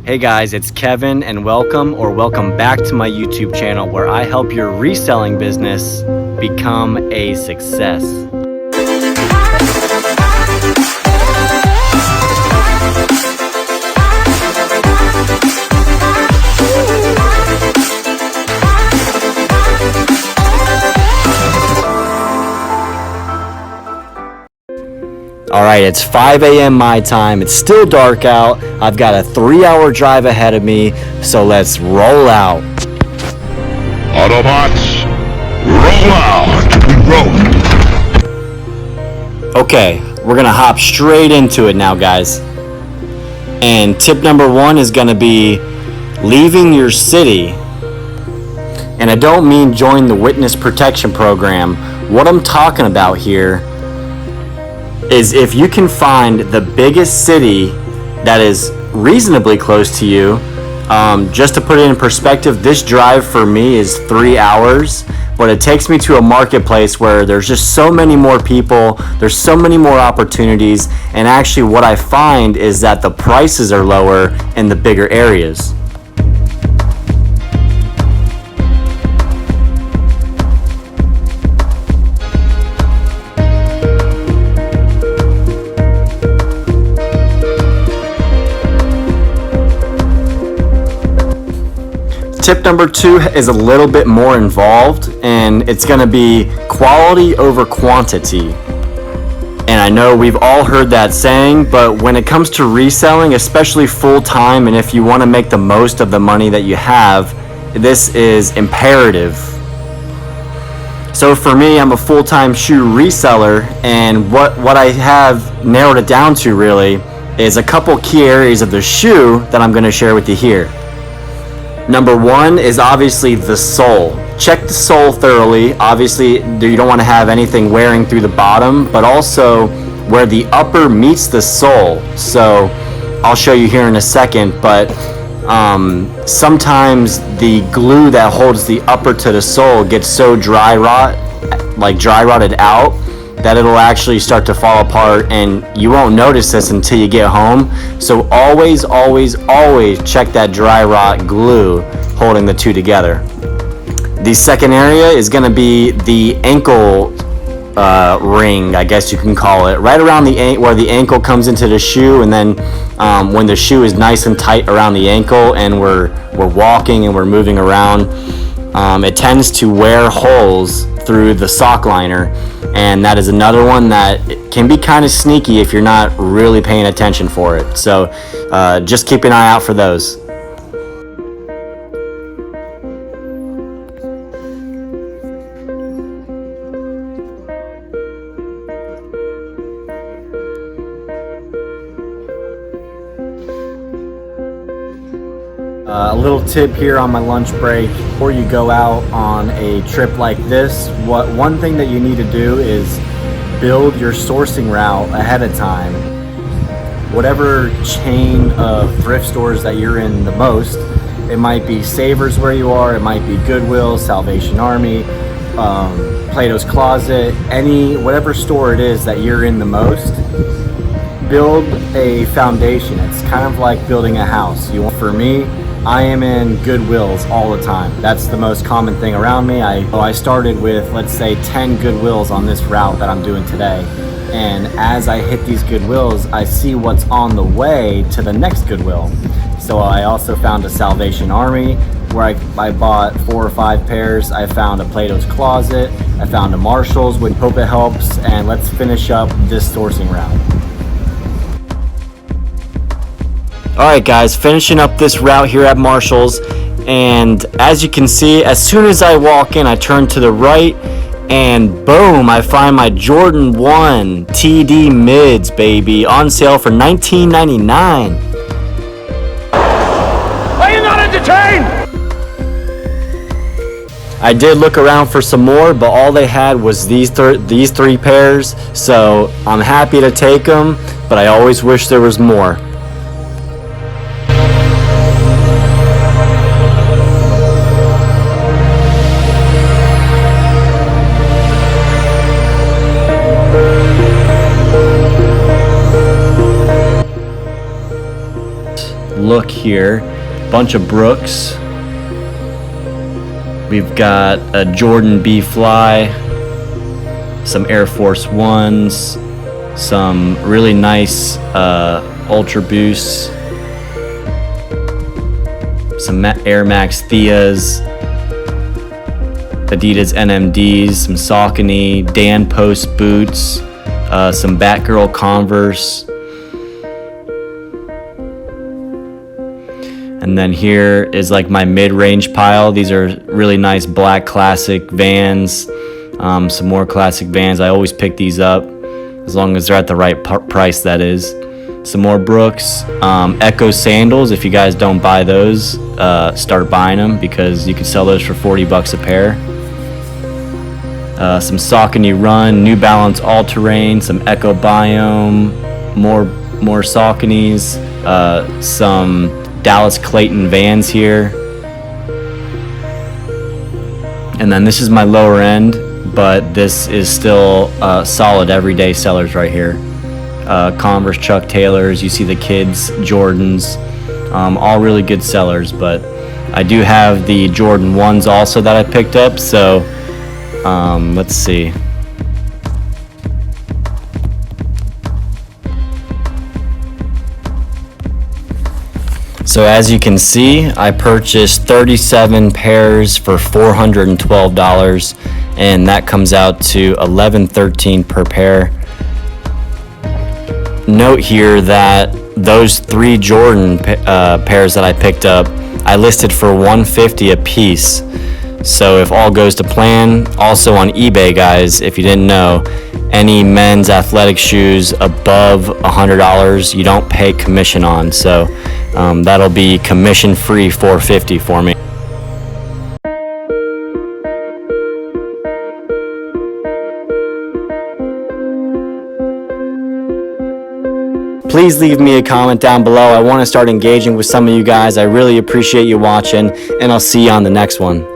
Hey guys, it's Kevin and welcome back to my YouTube channel where I help your reselling business become a success. Alright, it's 5 a.m. my time. It's still dark out. I've got a 3-hour drive ahead of me, so let's roll out. Autobots, roll out! Roll. Okay, we're gonna hop straight into it now, guys. And tip number 1 is gonna be leaving your city. And I don't mean join the witness protection program. What I'm talking about here is if you can find the biggest city that is reasonably close to you. Just to put it in perspective, this drive for me is 3 hours, but it takes me to a marketplace where there's just so many more people, there's so many more opportunities, and actually what I find is that the prices are lower in the bigger areas. Tip number 2 is a little bit more involved, and it's going to be quality over quantity. And I know we've all heard that saying, but when it comes to reselling, especially full-time, and if you want to make the most of the money that you have, this is imperative. So for me, I'm a full-time shoe reseller, and what I have narrowed it down to really is a couple key areas of the shoe that I'm going to share with you here. Number 1 is obviously the sole. Check the sole thoroughly. Obviously, you don't want to have anything wearing through the bottom, but also where the upper meets the sole. So I'll show you here in a second, but sometimes the glue that holds the upper to the sole gets so dry rotted out that it'll actually start to fall apart, and you won't notice this until you get home. So always check that dry rot glue holding the two together. The second area is going to be the ankle ring, I guess you can call it, right around where the ankle comes into the shoe, and then when the shoe is nice and tight around the ankle and we're walking and we're moving around, it tends to wear holes through the sock liner, and that is another one that can be kind of sneaky if you're not really paying attention for it. So just keep an eye out for those. A little tip here on my lunch break: before you go out on a trip like this, one thing that you need to do is build your sourcing route ahead of time. Whatever chain of thrift stores that you're in the most, it might be Savers where you are, it might be Goodwill, Salvation Army, Plato's Closet, whatever store it is that you're in the most, build a foundation. It's kind of like building a house. For me, I am in Goodwills all the time. That's the most common thing around me. I started with, let's say, 10 Goodwills on this route that I'm doing today. And as I hit these Goodwills, I see what's on the way to the next Goodwill. So I also found a Salvation Army where I bought 4 or 5 pairs. I found a Plato's Closet. I found a Marshall's. We hope it helps. And let's finish up this sourcing route. Alright guys, finishing up this route here at Marshall's, and as you can see, as soon as I walk in, I turn to the right, and boom, I find my Jordan 1 TD mids, baby, on sale for $19.99. Are you not entertained? I did look around for some more, but all they had was these 3 pairs, so I'm happy to take them, but I always wish there was more. look here. Bunch of Brooks. We've got a Jordan B Fly, some Air Force 1's, some really nice Ultra Boosts, some Air Max Theas, Adidas NMDs, some Saucony, Dan Post boots, some Batgirl Converse. And then here is like my mid-range pile. These are really nice black classic Vans, some more classic Vans. I always pick these up as long as they're at the right price, that is. Some more Brooks, Echo sandals. If you guys don't buy those, start buying them because you can sell those for $40 a pair. Some Saucony Run, New Balance All-Terrain, some Echo Biome, more Sauconys, some Dallas Clayton Vans here. And then this is my lower end, but this is still solid everyday sellers right here. Converse Chuck Taylors, you see the kids Jordans, all really good sellers. But I do have the Jordan 1's also that I picked up, so let's see. So as you can see, I purchased 37 pairs for $412, and that comes out to $11.13 per pair. Note here that those 3 Jordan pairs that I picked up, I listed for $150 a piece. So if all goes to plan, also on eBay, guys, if you didn't know, any men's athletic shoes above $100 you don't pay commission on. So that'll be commission free $450 for me. Please leave me a comment down below. I want to start engaging with some of you guys. I really appreciate you watching, and I'll see you on the next one.